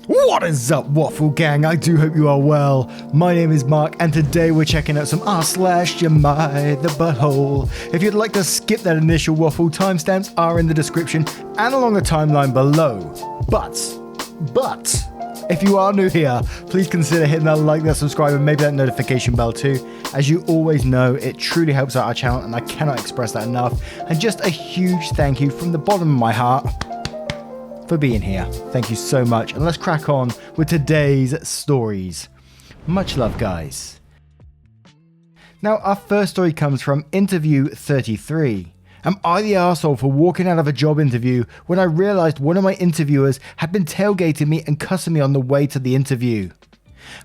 What is up, Waffle Gang? I do hope you are well. My name is Mark, and today we're checking out some r/Jemai the Butthole. If you'd like to skip that initial waffle, timestamps are in the description and along the timeline below. But, if you are new here, please consider hitting that like, that subscribe, and maybe that notification bell too. As you always know, it truly helps out our channel, and I cannot express that enough. And just a huge thank you from the bottom of my heart for being here. Thank you so much, and let's crack on with today's stories. Much love, guys. Now, our first story comes from interview 33. Am I the arsehole for walking out of a job interview when I realised one of my interviewers had been tailgating me and cussing me on the way to the interview?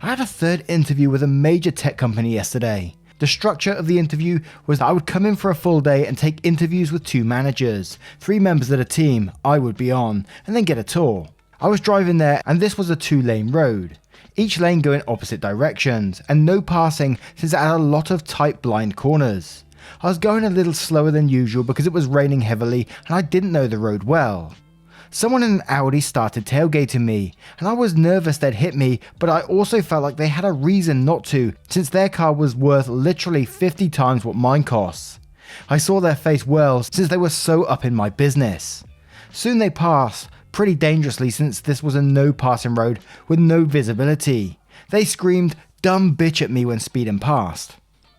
I had a third interview with a major tech company yesterday. The structure of the interview was that I would come in for a full day and take interviews with 2 managers, 3 members of the team I would be on, and then get a tour. I was driving there, and this was a 2-lane road, each lane going opposite directions, and no passing since it had a lot of tight blind corners. I was going a little slower than usual because it was raining heavily and I didn't know the road well. Someone in an Audi started tailgating me, and I was nervous they'd hit me, but I also felt like they had a reason not to, since their car was worth literally 50 times what mine costs. I saw their face well, since they were so up in my business. Soon they passed, pretty dangerously since this was a no passing road with no visibility. They screamed "dumb bitch" at me when speeding past.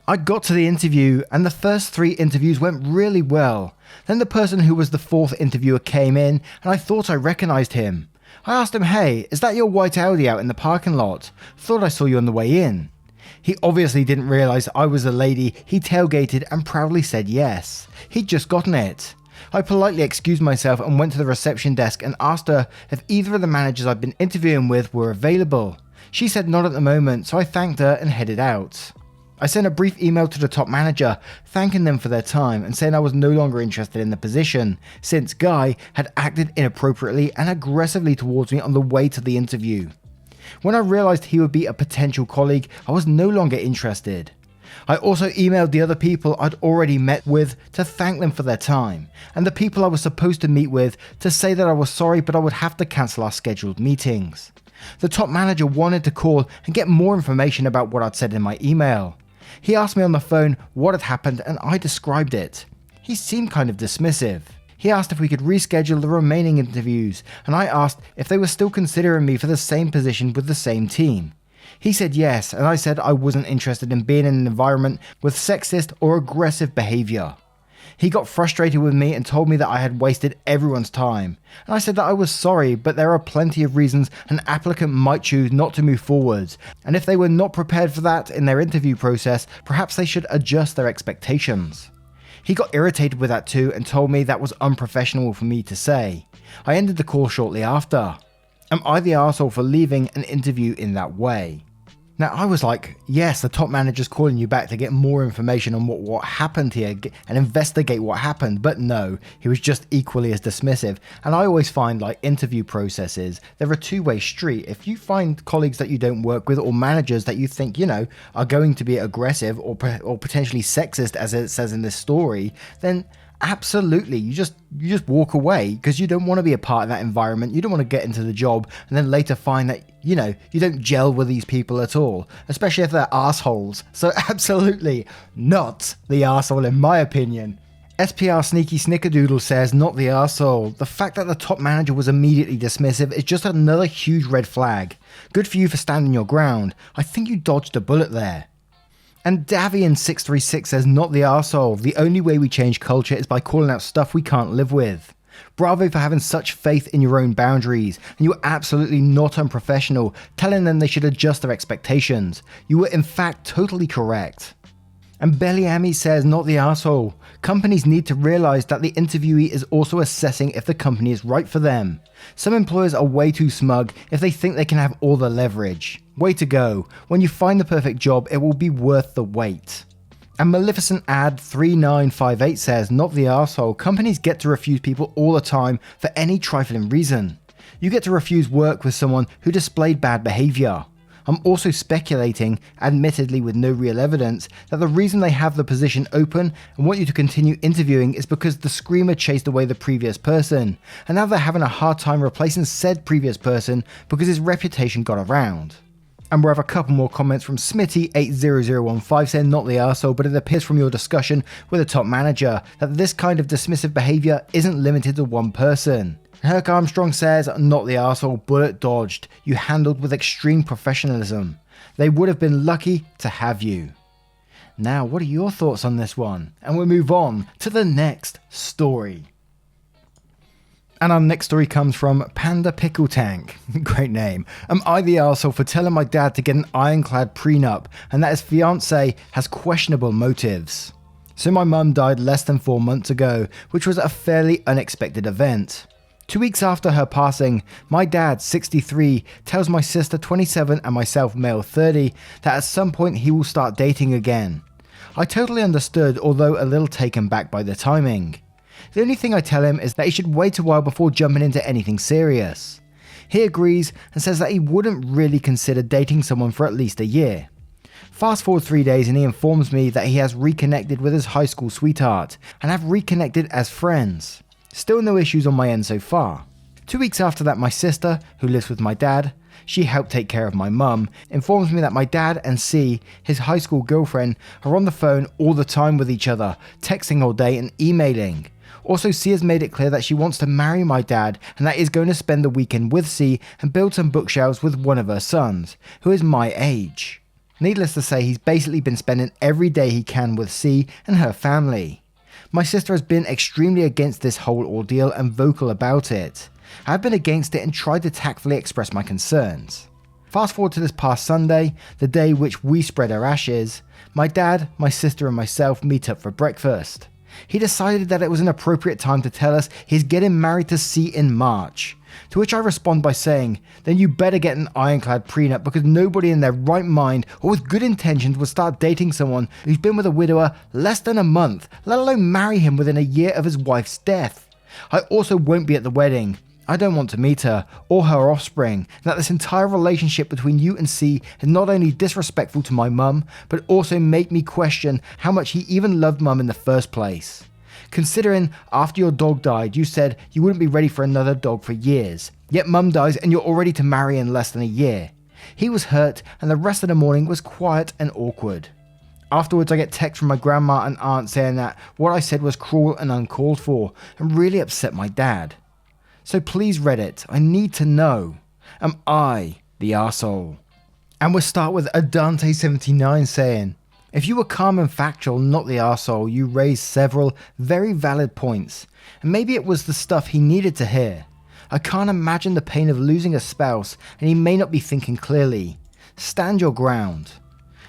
I got to the interview, and the first 3 interviews went really well. Then the person who was the 4th interviewer came in, and I thought I recognised him. I asked him, "Hey, is that your white Audi out in the parking lot? Thought I saw you on the way in." He obviously didn't realise I was the lady he tailgated and proudly said yes. He'd just gotten it. I politely excused myself and went to the reception desk and asked her if either of the managers I'd been interviewing with were available. She said not at the moment, so I thanked her and headed out. I sent a brief email to the top manager, thanking them for their time and saying I was no longer interested in the position, since Guy had acted inappropriately and aggressively towards me on the way to the interview. When I realised he would be a potential colleague, I was no longer interested. I also emailed the other people I'd already met with to thank them for their time, and the people I was supposed to meet with to say that I was sorry but I would have to cancel our scheduled meetings. The top manager wanted to call and get more information about what I'd said in my email. He asked me on the phone what had happened and I described it. He seemed kind of dismissive. He asked if we could reschedule the remaining interviews, and I asked if they were still considering me for the same position with the same team. He said yes, and I said I wasn't interested in being in an environment with sexist or aggressive behaviour. He got frustrated with me and told me that I had wasted everyone's time, and I said that I was sorry, but there are plenty of reasons an applicant might choose not to move forwards, and if they were not prepared for that in their interview process, perhaps they should adjust their expectations. He got irritated with that too and told me that was unprofessional for me to say. I ended the call shortly after. Am I the arsehole for leaving an interview in that way? Now, I was like, yes, the top manager's calling you back to get more information on what happened here and investigate what happened, but no, he was just equally as dismissive. And I always find, like, interview processes, they're a two-way street. If you find colleagues that you don't work with or managers that you think, are going to be aggressive or potentially sexist, as it says in this story, then absolutely, you just walk away, because you don't want to be a part of that environment. You don't want to get into the job and then later find that you don't gel with these people at all, especially if they're assholes. So absolutely not the arsehole in my opinion. SPR Sneaky Snickerdoodle says, not the arsehole. The fact that the top manager was immediately dismissive is just another huge red flag. Good for you for standing your ground. I think you dodged a bullet there. And Davian636 says, not the arsehole. The only way we change culture is by calling out stuff we can't live with. Bravo for having such faith in your own boundaries, and you were absolutely not unprofessional, telling them they should adjust their expectations. You were in fact totally correct. And Bellyami says, not the arsehole. Companies need to realise that the interviewee is also assessing if the company is right for them. Some employers are way too smug if they think they can have all the leverage. Way to go. When you find the perfect job, it will be worth the wait. And Maleficent Ad 3958 says, not the arsehole. Companies get to refuse people all the time for any trifling reason. You get to refuse work with someone who displayed bad behaviour. I'm also speculating, admittedly with no real evidence, that the reason they have the position open and want you to continue interviewing is because the screamer chased away the previous person, and now they're having a hard time replacing said previous person because his reputation got around. And we have a couple more comments from Smitty80015 saying not the arsehole, but it appears from your discussion with a top manager that this kind of dismissive behaviour isn't limited to one person. Herc Armstrong says, not the arsehole, bullet dodged. You handled with extreme professionalism. They would have been lucky to have you. Now, what are your thoughts on this one? And we'll move on to the next story. And our next story comes from Panda Pickle Tank. Great name. Am I the arsehole for telling my dad to get an ironclad prenup and that his fiancée has questionable motives? So my mum died less than 4 months ago, which was a fairly unexpected event. 2 weeks after her passing, my dad, 63, tells my sister, 27, and myself, male 30, that at some point he will start dating again. I totally understood, although a little taken back by the timing. The only thing I tell him is that he should wait a while before jumping into anything serious. He agrees and says that he wouldn't really consider dating someone for at least a year. Fast forward 3 days and he informs me that he has reconnected with his high school sweetheart and have reconnected as friends. Still no issues on my end so far. 2 weeks after that, my sister, who lives with my dad, she helped take care of my mum, informs me that my dad and C, his high school girlfriend, are on the phone all the time with each other, texting all day and emailing. Also, C has made it clear that she wants to marry my dad and that is going to spend the weekend with C and build some bookshelves with one of her sons, who is my age. Needless to say, he's basically been spending every day he can with C and her family. My sister has been extremely against this whole ordeal and vocal about it. I've been against it and tried to tactfully express my concerns. Fast forward to this past Sunday, the day which we spread our ashes, my dad, my sister and myself meet up for breakfast. He decided that it was an appropriate time to tell us he's getting married to C in March. To which I respond by saying, then you better get an ironclad prenup because nobody in their right mind or with good intentions would start dating someone who's been with a widower less than a month, let alone marry him within a year of his wife's death. I also won't be at the wedding. I don't want to meet her or her offspring, and that this entire relationship between you and C is not only disrespectful to my mum, but also make me question how much he even loved mum in the first place. Considering after your dog died, you said you wouldn't be ready for another dog for years, yet mum dies and you're all ready to marry in less than a year. He was hurt and the rest of the morning was quiet and awkward. Afterwards I get text from my grandma and aunt saying that what I said was cruel and uncalled for and really upset my dad. So please Reddit, I need to know, am I the arsehole? And we'll start with Adante79 saying, if you were calm and factual, not the arsehole, you raised several very valid points, and maybe it was the stuff he needed to hear. I can't imagine the pain of losing a spouse, and he may not be thinking clearly. Stand your ground.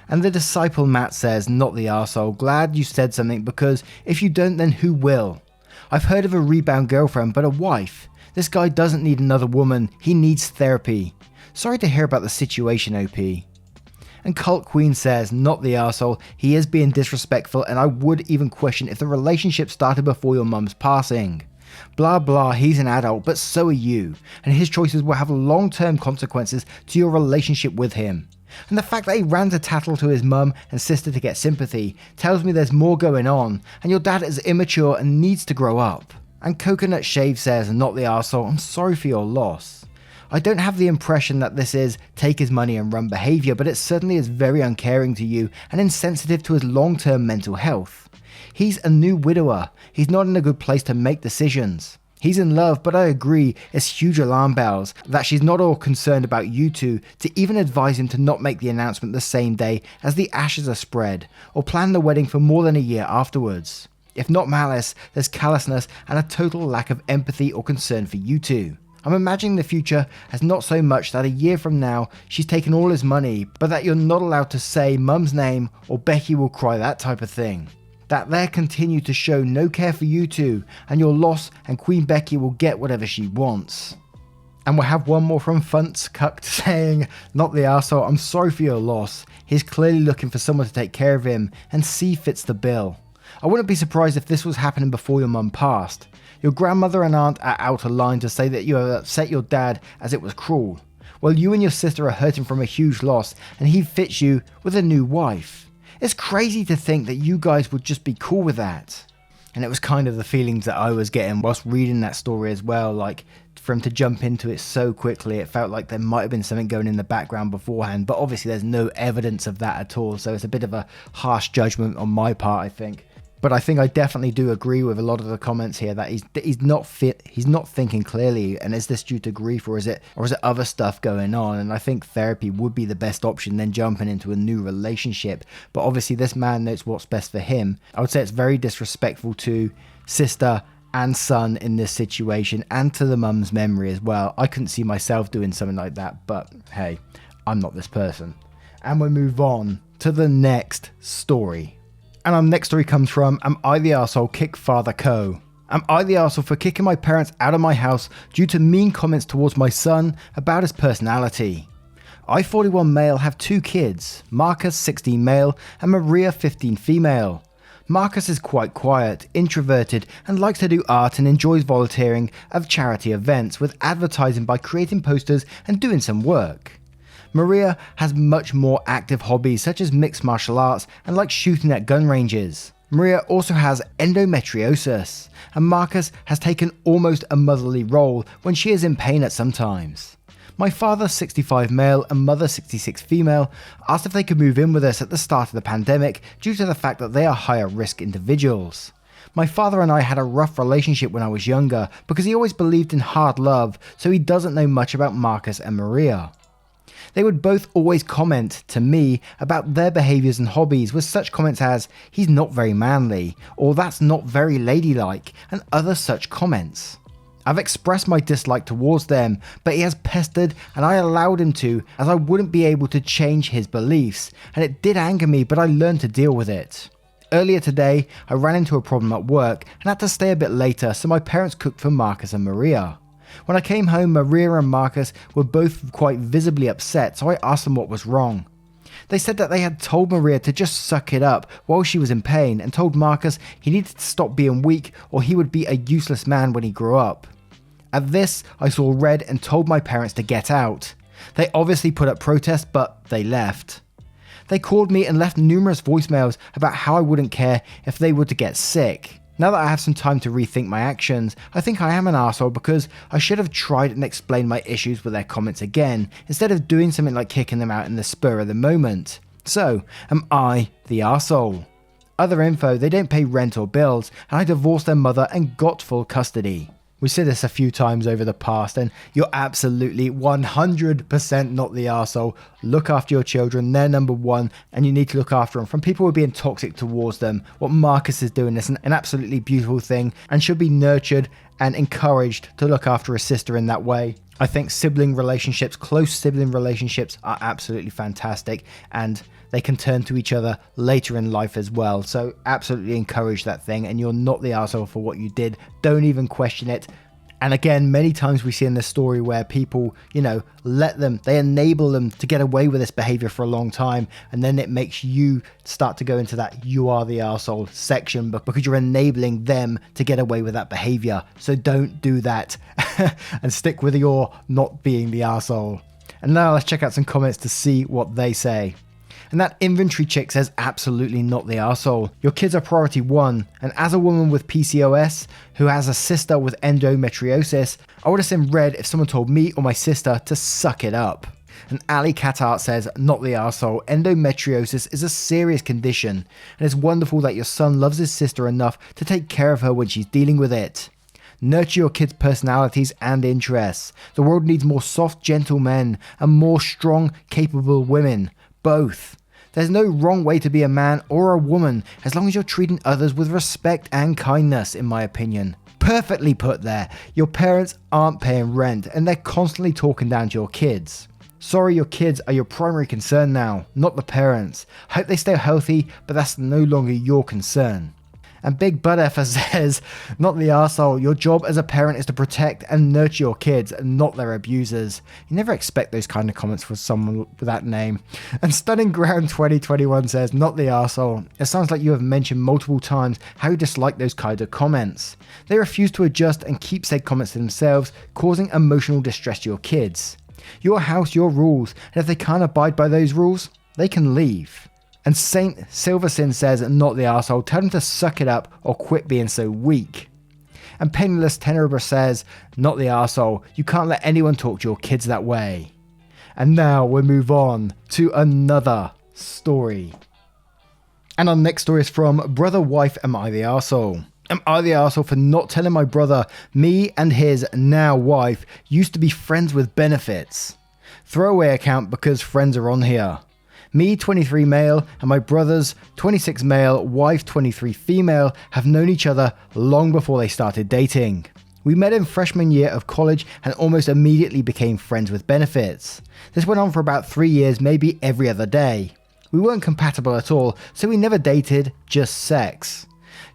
And the disciple Matt says, not the arsehole, glad you said something because if you don't then who will? I've heard of a rebound girlfriend, but a wife. This guy doesn't need another woman, he needs therapy. Sorry to hear about the situation, OP. And Cult Queen says, not the arsehole, he is being disrespectful and I would even question if the relationship started before your mum's passing. Blah blah, he's an adult, but so are you, and his choices will have long-term consequences to your relationship with him. And the fact that he ran to tattle to his mum and sister to get sympathy tells me there's more going on, and your dad is immature and needs to grow up. And Coconut Shave says, not the arsehole, I'm sorry for your loss. I don't have the impression that this is take his money and run behaviour, but it certainly is very uncaring to you and insensitive to his long-term mental health. He's a new widower, he's not in a good place to make decisions. He's in love, but I agree, it's huge alarm bells that she's not all concerned about you two to even advise him to not make the announcement the same day as the ashes are spread, or plan the wedding for more than a year afterwards. If not malice, there's callousness and a total lack of empathy or concern for you two. I'm imagining the future as not so much that a year from now she's taken all his money, but that you're not allowed to say mum's name or Becky will cry, that type of thing. That they continue to show no care for you two and your loss, and Queen Becky will get whatever she wants. And we'll have one more from Funts Cucked saying, not the arsehole, I'm sorry for your loss. He's clearly looking for someone to take care of him and C fits the bill. I wouldn't be surprised if this was happening before your mum passed. Your grandmother and aunt are out of line to say that you have upset your dad as it was cruel. while you and your sister are hurting from a huge loss and he fits you with a new wife. It's crazy to think that you guys would just be cool with that. And it was kind of the feelings that I was getting whilst reading that story as well. Like, for him to jump into it so quickly, it felt like there might have been something going in the background beforehand, but obviously there's no evidence of that at all. So it's a bit of a harsh judgment on my part, I think. But I think I definitely do agree with a lot of the comments here that he's not fit, he's not thinking clearly. And is this due to grief, or is it other stuff going on? And I think therapy would be the best option than jumping into a new relationship. But obviously this man knows what's best for him. I would say it's very disrespectful to sister and son in this situation, and to the mum's memory as well. I couldn't see myself doing something like that, but hey, I'm not this person. And we move on to the next story. And our next story comes from Am I the Arsehole Kick Father Co. Am I the arsehole for kicking my parents out of my house due to mean comments towards my son about his personality? I, 41 male, have 2 kids, Marcus, 16 male, and Maria, 15 female. Marcus is quite quiet, introverted, and likes to do art and enjoys volunteering at charity events with advertising by creating posters and doing some work. Maria has much more active hobbies such as mixed martial arts and likes shooting at gun ranges. Maria also has endometriosis, and Marcus has taken almost a motherly role when she is in pain at some times. My father, 65 male, and mother, 66 female, asked if they could move in with us at the start of the pandemic due to the fact that they are higher risk individuals. My father and I had a rough relationship when I was younger because he always believed in hard love, so he doesn't know much about Marcus and Maria. They would both always comment to me about their behaviours and hobbies with such comments as, "He's not very manly," or "That's not very ladylike," and other such comments. I've expressed my dislike towards them, but he has pestered and I allowed him to, as I wouldn't be able to change his beliefs, and it did anger me, but I learned to deal with it. Earlier today, I ran into a problem at work and had to stay a bit later, so my parents cooked for Marcus and Maria. When I came home, Maria and Marcus were both quite visibly upset, so I asked them what was wrong. They said that they had told Maria to just suck it up while she was in pain, and told Marcus he needed to stop being weak or he would be a useless man when he grew up. At this, I saw red and told my parents to get out. They obviously put up protests, but they left. They called me and left numerous voicemails about how I wouldn't care if they were to get sick. Now that I have some time to rethink my actions, I think I am an arsehole because I should have tried and explained my issues with their comments again, instead of doing something like kicking them out in the spur of the moment. So, am I the arsehole? Other info, they don't pay rent or bills, and I divorced their mother and got full custody. We said this a few times over the past, and you're absolutely 100% not the arsehole. Look after your children, they're number one, and you need to look after them from people who are being toxic towards them. What Marcus is doing is an absolutely beautiful thing and should be nurtured and encouraged to look after his sister in that way. I think sibling relationships, close sibling relationships, are absolutely fantastic, and they can turn to each other later in life as well. So absolutely encourage that thing, and you're not the arsehole for what you did. Don't even question it. And again, many times we see in this story where people, they enable them to get away with this behavior for a long time, and then it makes you start to go into that "you are the arsehole" section because you're enabling them to get away with that behavior. So don't do that and stick with your not being the arsehole. And now let's check out some comments to see what they say. And that inventory chick says, absolutely not the arsehole. Your kids are priority one. And as a woman with PCOS who has a sister with endometriosis, I would have seen red if someone told me or my sister to suck it up. And Ali Catart says, not the arsehole. Endometriosis is a serious condition, and it's wonderful that your son loves his sister enough to take care of her when she's dealing with it. Nurture your kids' personalities and interests. The world needs more soft, gentle men and more strong, capable women. Both. There's no wrong way to be a man or a woman as long as you're treating others with respect and kindness, in my opinion. Perfectly put there. Your parents aren't paying rent and they're constantly talking down to your kids. Sorry, your kids are your primary concern now, not the parents. Hope they stay healthy, but that's no longer your concern. And Big Butt Effer says, not the arsehole. Your job as a parent is to protect and nurture your kids, not their abusers. You never expect those kind of comments from someone with that name. And Stunning Ground 2021 says, not the arsehole. It sounds like you have mentioned multiple times how you dislike those kind of comments. They refuse to adjust and keep said comments to themselves, causing emotional distress to your kids. Your house, your rules, and if they can't abide by those rules, they can leave. And Saint Silversin says, not the arsehole, tell them to suck it up or quit being so weak. And Penniless Tenebrous says, not the arsehole, you can't let anyone talk to your kids that way. And now we'll move on to another story. And our next story is from Brother Wife, Am I the Arsehole? Am I the arsehole for not telling my brother me and his now wife used to be friends with benefits? Throwaway account because friends are on here. Me, 23 male, and my brother's 26 male, wife 23 female have known each other long before they started dating. We met in freshman year of college and almost immediately became friends with benefits. This went on for about 3 years, maybe every other day. We weren't compatible at all, so we never dated, just sex.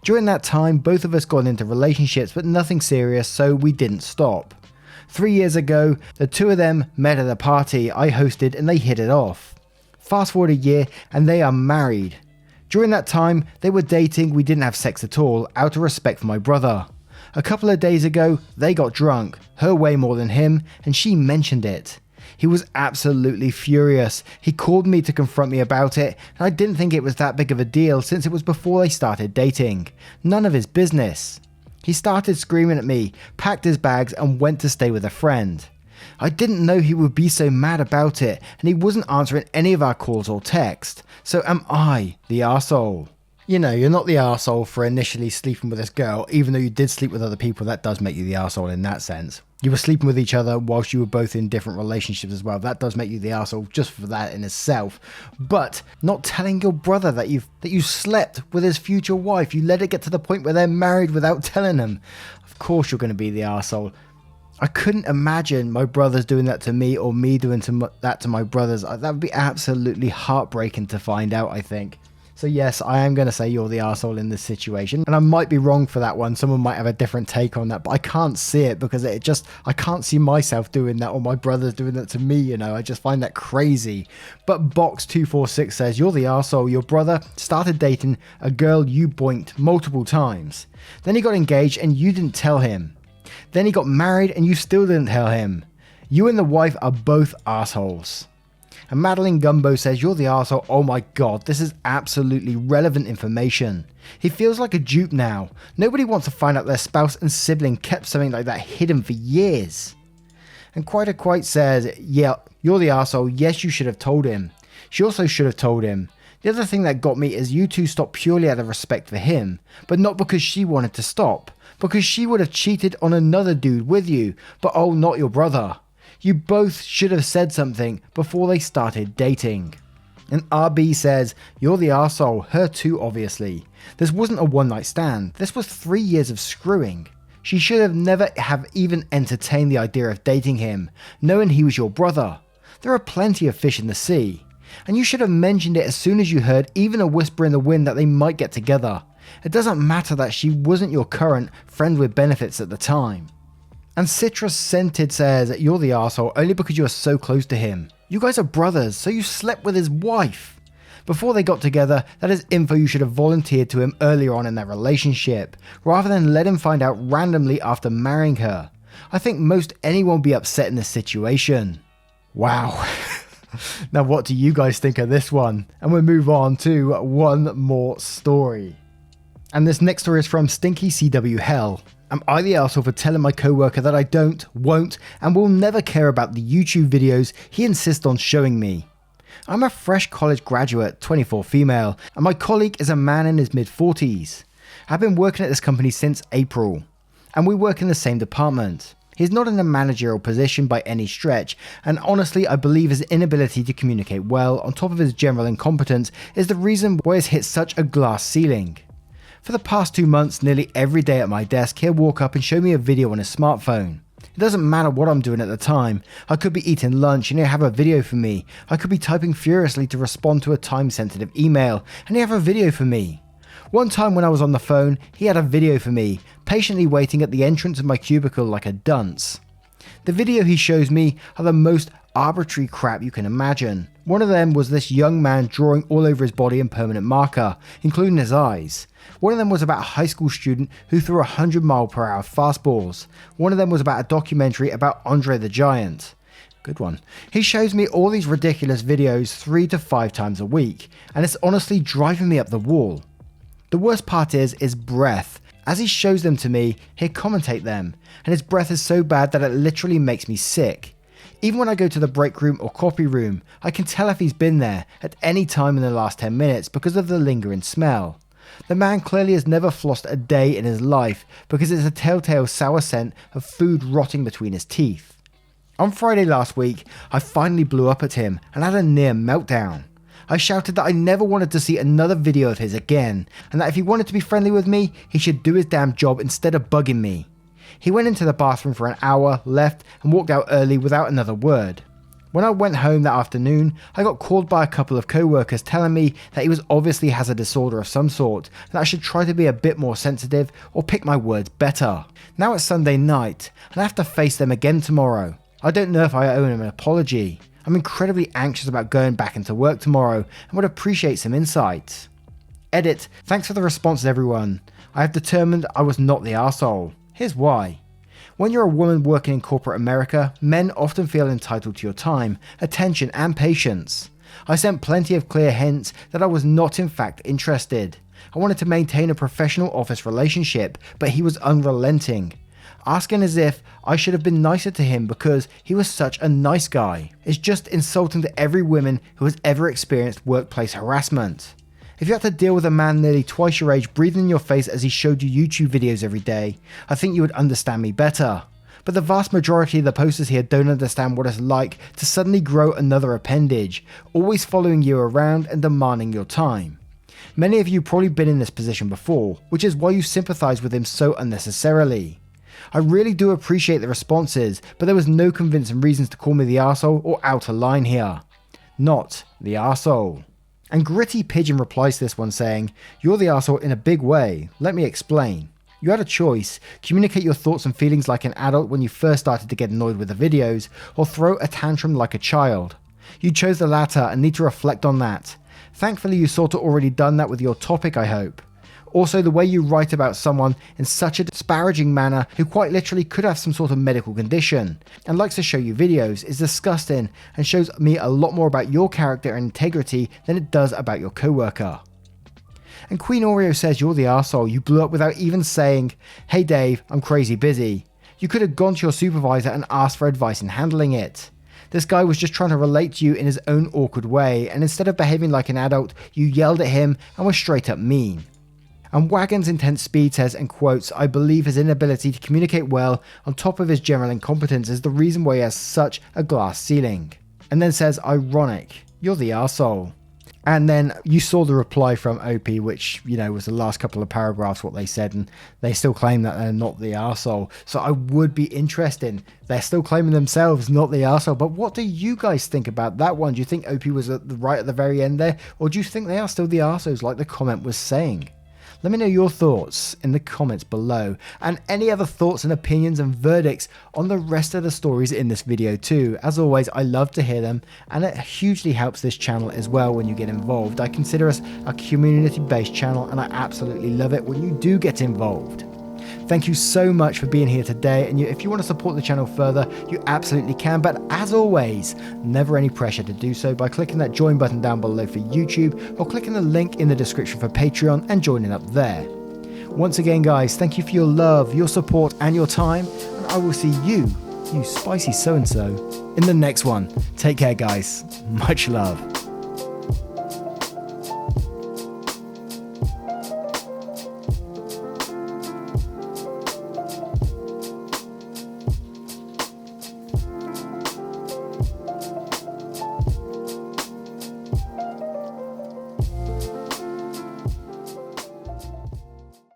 During that time, both of us got into relationships, but nothing serious, so we didn't stop. 3 years ago, the two of them met at a party I hosted and they hit it off. Fast forward a year and they are married. During that time, they were dating, we didn't have sex at all, out of respect for my brother. A couple of days ago, they got drunk, her way more than him, and she mentioned it. He was absolutely furious. He called me to confront me about it, and I didn't think it was that big of a deal since it was before they started dating. None of his business. He started screaming at me, packed his bags, and went to stay with a friend. I didn't know he would be so mad about it, and he wasn't answering any of our calls or text. So am I the arsehole? You know, you're not the arsehole for initially sleeping with this girl, even though you did sleep with other people. That does make you the arsehole in that sense. You were sleeping with each other whilst you were both in different relationships as well. That does make you the arsehole just for that in itself. But not telling your brother that you slept with his future wife. You let it get to the point where they're married without telling him. Of course you're going to be the arsehole. I couldn't imagine my brothers doing that to me or me doing that to my brothers. That would be absolutely heartbreaking to find out, I think. So yes, I am going to say you're the arsehole in this situation. And I might be wrong for that one. Someone might have a different take on that. But I can't see it because I can't see myself doing that or my brothers doing that to me, you know. I just find that crazy. But Box246 says, you're the arsehole. Your brother started dating a girl you boinked multiple times. Then he got engaged and you didn't tell him. Then he got married and you still didn't tell him. You and the wife are both assholes. And Madeline Gumbo says, you're the arsehole. Oh my god, this is absolutely relevant information. He feels like a dupe now. Nobody wants to find out their spouse and sibling kept something like that hidden for years. And Quite says, yeah, you're the arsehole. Yes, you should have told him. She also should have told him. The other thing that got me is you two stopped purely out of respect for him, but not because she wanted to stop. Because she would have cheated on another dude with you, but oh, not your brother. You both should have said something before they started dating. And RB says, you're the arsehole, her too obviously. This wasn't a one night stand, this was 3 years of screwing. She should have never have even entertained the idea of dating him, knowing he was your brother. There are plenty of fish in the sea. And you should have mentioned it as soon as you heard even a whisper in the wind that they might get together. It doesn't matter that she wasn't your current friend with benefits at the time. And Citrus Scented says, you're the arsehole only because you are so close to him. You guys are brothers, so you slept with his wife. Before they got together, that is info you should have volunteered to him earlier on in their relationship, rather than let him find out randomly after marrying her. I think most anyone would be upset in this situation. Wow. Now what do you guys think of this one? And we'll move on to one more story. And this next story is from Stinky CW Hell. Am I the arsehole for telling my co-worker that I don't, won't, and will never care about the YouTube videos he insists on showing me? I'm a fresh college graduate, 24 female, and my colleague is a man in his mid-40s. I've been working at this company since April, and we work in the same department. He's not in a managerial position by any stretch, and honestly I believe his inability to communicate well, on top of his general incompetence, is the reason why he's hit such a glass ceiling. For the past 2 months, nearly every day at my desk, he'll walk up and show me a video on his smartphone. It doesn't matter what I'm doing at the time. I could be eating lunch and he'll have a video for me. I could be typing furiously to respond to a time-sensitive email and he'll have a video for me. One time when I was on the phone, he had a video for me, patiently waiting at the entrance of my cubicle like a dunce. The video he shows me are the most arbitrary crap you can imagine. One of them was this young man drawing all over his body in permanent marker, including his eyes. One of them was about a high school student who threw 100 mile per hour fastballs. One of them was about a documentary about Andre the Giant. Good one. He shows me all these ridiculous videos 3 to 5 times a week, and it's honestly driving me up the wall. The worst part is breath. As he shows them to me, he'll commentate them, and his breath is so bad that it literally makes me sick. Even when I go to the break room or copy room, I can tell if he's been there at any time in the last 10 minutes because of the lingering smell. The man clearly has never flossed a day in his life because it's a telltale sour scent of food rotting between his teeth. On Friday last week, I finally blew up at him and had a near meltdown. I shouted that I never wanted to see another video of his again, and that if he wanted to be friendly with me, he should do his damn job instead of bugging me. He went into the bathroom for an hour, left, and walked out early without another word. When I went home that afternoon, I got called by a couple of co-workers telling me that he was obviously has a disorder of some sort, and that I should try to be a bit more sensitive or pick my words better. Now it's Sunday night, and I have to face them again tomorrow. I don't know if I owe him an apology. I'm incredibly anxious about going back into work tomorrow and would appreciate some insights. Edit. Thanks for the responses, everyone. I have determined I was not the arsehole. Here's why. When you're a woman working in corporate America, men often feel entitled to your time, attention and patience. I sent plenty of clear hints that I was not in fact interested. I wanted to maintain a professional office relationship, but he was unrelenting. Asking as if I should have been nicer to him because he was such a nice guy is just insulting to every woman who has ever experienced workplace harassment. If you had to deal with a man nearly twice your age breathing in your face as he showed you YouTube videos every day, I think you would understand me better. But the vast majority of the posters here don't understand what it's like to suddenly grow another appendage, always following you around and demanding your time. Many of you probably been in this position before, which is why you sympathize with him so unnecessarily. I really do appreciate the responses, but there was no convincing reasons to call me the arsehole or out of line here. Not the arsehole. And Gritty Pigeon replies to this one saying, "You're the arsehole in a big way. Let me explain. You had a choice, communicate your thoughts and feelings like an adult when you first started to get annoyed with the videos, or throw a tantrum like a child. You chose the latter and need to reflect on that. Thankfully you sort of already done that with your topic, I hope. Also, the way you write about someone in such a disparaging manner who quite literally could have some sort of medical condition and likes to show you videos is disgusting and shows me a lot more about your character and integrity than it does about your coworker." And Queen Oreo says, "You're the arsehole. You blew up without even saying, 'Hey Dave, I'm crazy busy.' You could have gone to your supervisor and asked for advice in handling it. This guy was just trying to relate to you in his own awkward way, and instead of behaving like an adult, you yelled at him and were straight up mean." And Wagon's Intense Speed says, and quotes, "I believe his inability to communicate well on top of his general incompetence is the reason why he has such a glass ceiling." And then says, "Ironic, you're the arsehole." And then you saw the reply from OP, which, was the last couple of paragraphs what they said, and they still claim that they're not the arsehole. So I would be interested. They're still claiming themselves not the arsehole, but what do you guys think about that one? Do you think OP was right at the very end there, or do you think they are still the arseholes like the comment was saying? Let me know your thoughts in the comments below, and any other thoughts and opinions and verdicts on the rest of the stories in this video too. As always, I love to hear them, and it hugely helps this channel as well when you get involved. I consider us a community-based channel, and I absolutely love it when you do get involved. Thank you so much for being here today, and if you want to support the channel further, you absolutely can, but as always, never any pressure to do so by clicking that join button down below for YouTube, or clicking the link in the description for Patreon and joining up there. Once again guys, thank you for your love, your support and your time, and I will see you spicy so-and-so, in the next one. Take care guys, much love.